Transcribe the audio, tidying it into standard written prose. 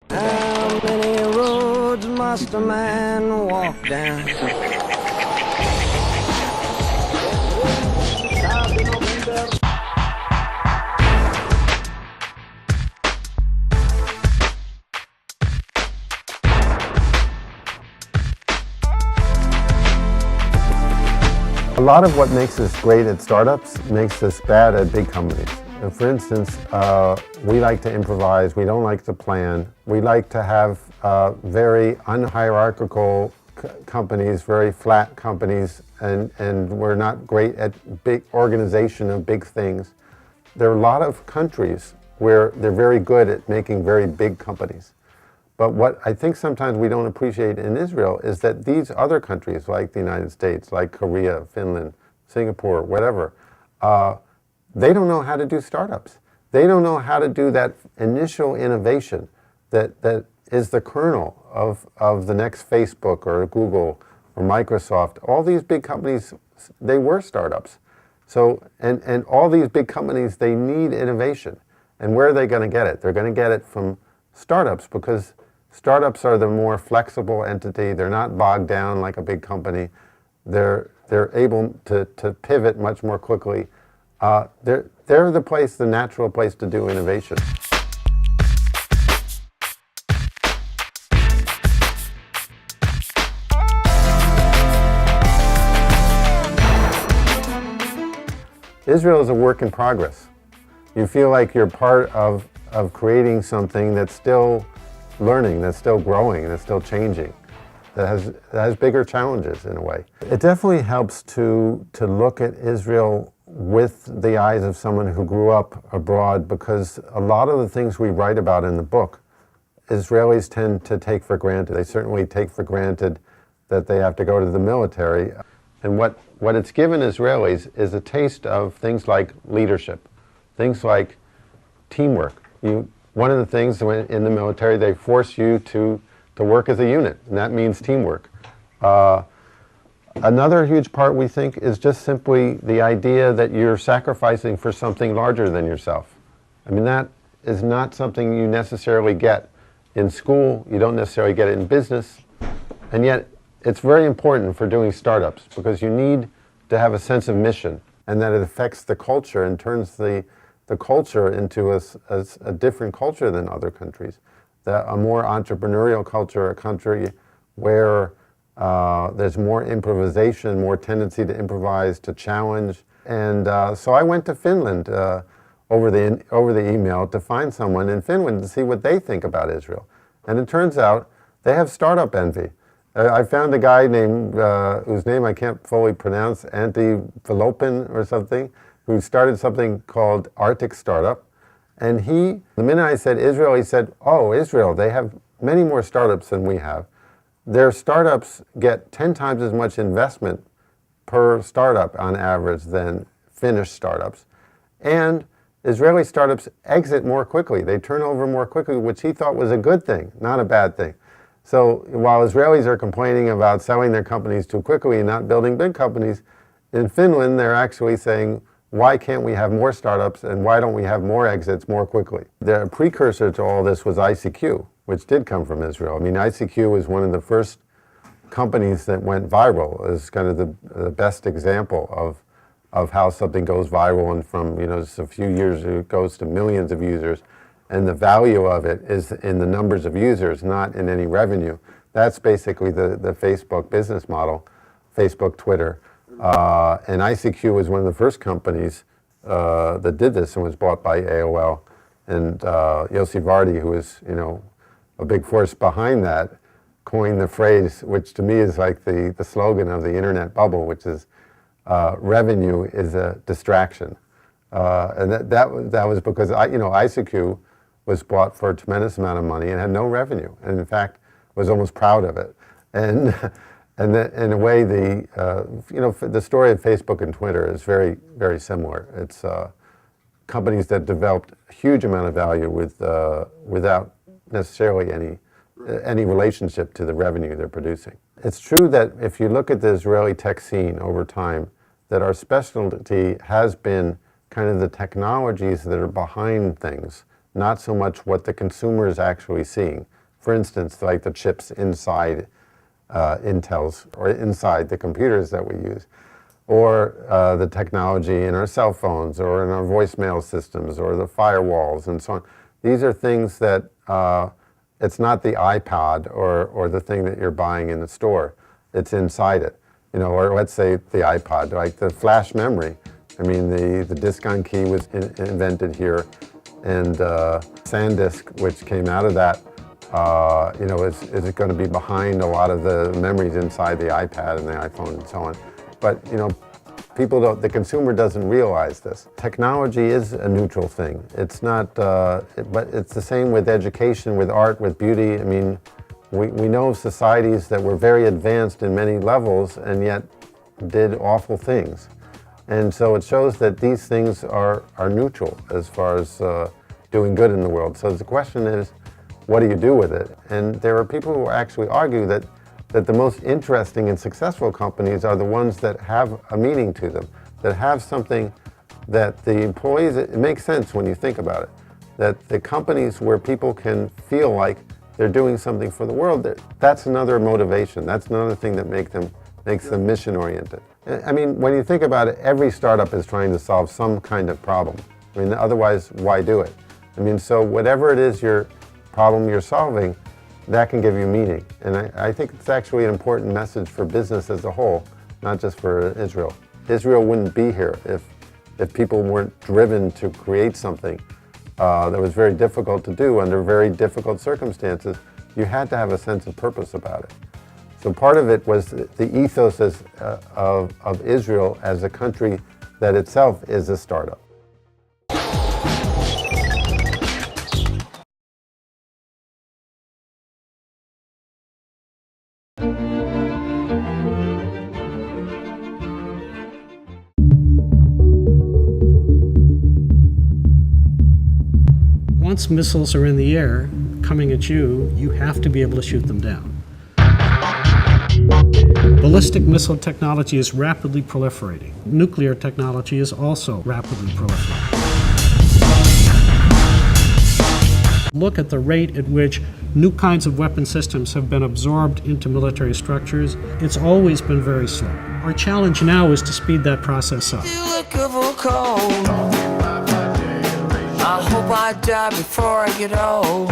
How many roads must a man walk down? A lot of what makes us great at startups makes us bad at big companies. For instance, we like to improvise, we don't like to plan. We like to have very unhierarchical companies, very flat companies, and we're not great at big organization of big things. There are a lot of countries where they're very good at making very big companies. But what I think sometimes we don't appreciate in Israel is that these other countries, like the United States, like Korea, Finland, Singapore, whatever, they don't know how to do startups. They don't know how to do that initial innovation that is the kernel of the next Facebook or Google or Microsoft. All these big companies, they were startups. So, and all these big companies, they need innovation. And where are they going to get it? They're going to get it from startups, because startups are the more flexible entity. They're not bogged down like a big company. They're able to pivot much more quickly. They're the natural place to do innovation. Israel is a work in progress. You feel like you're part of creating something that's still learning, that's still growing, that's still changing, that has bigger challenges in a way. It definitely helps to look at Israel with the eyes of someone who grew up abroad, because a lot of the things we write about in the book, Israelis tend to take for granted. They certainly take for granted that they have to go to the military. And what it's given Israelis is a taste of things like leadership, things like teamwork. One of the things in the military, they force you to work as a unit, and that means teamwork. Another huge part, we think, is just simply the idea that you're sacrificing for something larger than yourself. I mean, that is not something you necessarily get in school, you don't necessarily get it in business, and yet it's very important for doing startups, because you need to have a sense of mission, and that it affects the culture and turns the culture into a different culture than other countries. A more entrepreneurial culture, a country where there's more improvisation, more tendency to improvise, to challenge. And so I went to Finland over the email to find someone in Finland to see what they think about Israel. And it turns out they have startup envy. I found a guy named, whose name I can't fully pronounce, Antti Velopin or something, who started something called Arctic Startup. And the minute I said Israel, he said, oh, Israel, they have many more startups than we have. Their startups get 10 times as much investment per startup on average than Finnish startups. And Israeli startups exit more quickly. They turn over more quickly, which he thought was a good thing, not a bad thing. So while Israelis are complaining about selling their companies too quickly and not building big companies, in Finland they're actually saying, why can't we have more startups, and why don't we have more exits more quickly? The precursor to all this was ICQ, which did come from Israel. I mean, ICQ was one of the first companies that went viral. It's kind of the best example of how something goes viral, and from just a few years it goes to millions of users. And the value of it is in the numbers of users, not in any revenue. That's basically the Facebook business model, Facebook, Twitter. And ICQ was one of the first companies that did this, and was bought by AOL. And Yossi Vardi, who is a big force behind that, coined the phrase, which to me is like the slogan of the internet bubble, which is revenue is a distraction. And that was because ICQ was bought for a tremendous amount of money and had no revenue, and in fact was almost proud of it. And in a way, the story of Facebook and Twitter is very, very similar. It's companies that developed a huge amount of value without necessarily any relationship to the revenue they're producing. It's true that if you look at the Israeli tech scene over time, that our specialty has been kind of the technologies that are behind things, not so much what the consumer is actually seeing. For instance, like the chips inside Intel's or inside the computers that we use, or the technology in our cell phones or in our voicemail systems or the firewalls and so on. These are things that it's not the iPod or the thing that you're buying in the store. It's inside it. You know, or let's say the iPod, like the flash memory. I mean, the disc-on key was invented here, and SanDisk, which came out of that, you know, is going to be behind a lot of the memories inside the iPad and the iPhone and so on. But, you know, people don't, the consumer doesn't realize this. Technology is a neutral thing. It's not, but it's the same with education, with art, with beauty. I mean, we know of societies that were very advanced in many levels and yet did awful things. And so it shows that these things are neutral as far as doing good in the world. So the question is, what do you do with it? And there are people who actually argue that the most interesting and successful companies are the ones that have a meaning to them, that have something that the employees, it makes sense when you think about it, that the companies where people can feel like they're doing something for the world, that's another motivation. That's another thing that makes them mission-oriented. I mean, when you think about it, every startup is trying to solve some kind of problem. I mean, otherwise, why do it? I mean, so whatever it is your problem you're solving, that can give you meaning. And I think it's actually an important message for business as a whole, not just for Israel. Israel wouldn't be here if people weren't driven to create something that was very difficult to do under very difficult circumstances. You had to have a sense of purpose about it. So part of it was the ethos of Israel as a country that itself is a startup. Once missiles are in the air coming at you, you have to be able to shoot them down. Ballistic missile technology is rapidly proliferating. Nuclear technology is also rapidly proliferating. Look at the rate at which new kinds of weapon systems have been absorbed into military structures. It's always been very slow. Our challenge now is to speed that process up. I hope I die before I get old.